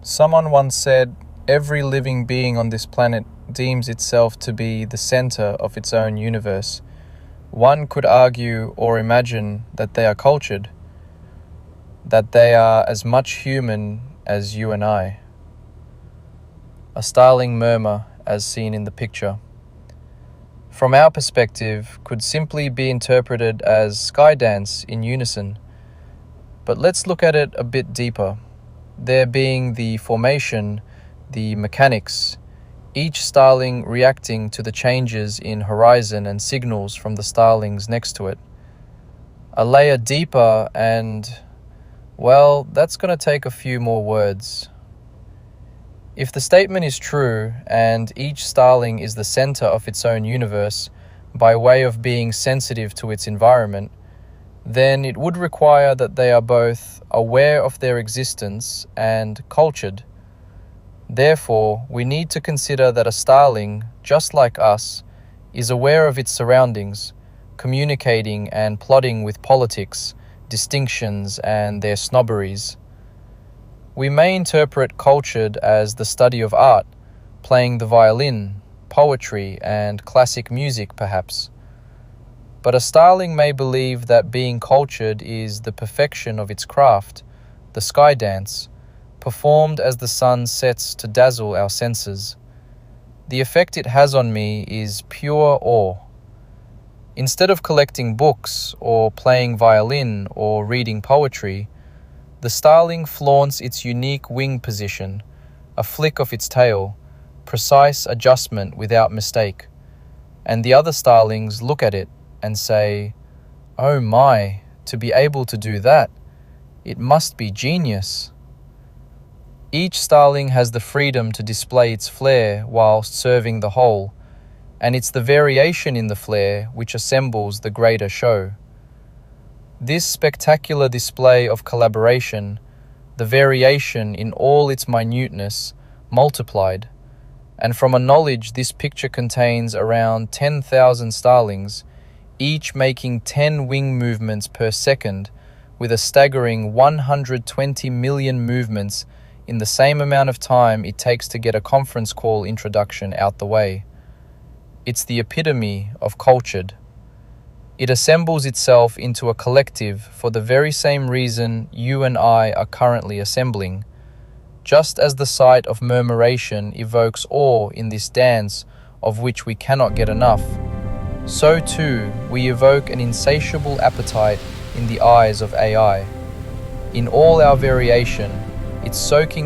Someone once said, every living being on this planet deems itself to be the center of its own universe. One could argue or imagine that they are cultured, that they are as much human as you and I. A starling murmur as seen in the picture. From our perspective, could simply be interpreted as skydance in unison. But let's look at it a bit deeper. There being the formation, the mechanics, each starling reacting to the changes in horizon and signals from the starlings next to it. A layer deeper and, well, that's going to take a few more words. If the statement is true and each starling is the center of its own universe by way of being sensitive to its environment, then it would require that they are both aware of their existence and cultured. Therefore, we need to consider that a starling, just like us, is aware of its surroundings, communicating and plotting with politics, distinctions, and their snobberies. We may interpret cultured as the study of art, playing the violin, poetry, and classic music perhaps. But a starling may believe that being cultured is the perfection of its craft, the sky dance, performed as the sun sets to dazzle our senses. The effect it has on me is pure awe. Instead of collecting books or playing violin or reading poetry, the starling flaunts its unique wing position, a flick of its tail, precise adjustment without mistake, and the other starlings look at it and say, "Oh my, to be able to do that, it must be genius." Each starling has the freedom to display its flair whilst serving the whole, and it's the variation in the flair which assembles the greater show. This spectacular display of collaboration, the variation in all its minuteness, multiplied, and from a knowledge this picture contains around 10,000 starlings, each making 10 wing movements per second, with a staggering 120 million movements in the same amount of time it takes to get a conference call introduction out the way. It's the epitome of cultured. It assembles itself into a collective for the very same reason you and I are currently assembling. Just as the sight of murmuration evokes awe in this dance of which we cannot get enough, so too we evoke an insatiable appetite in the eyes of AI. In all our variation, it's soaking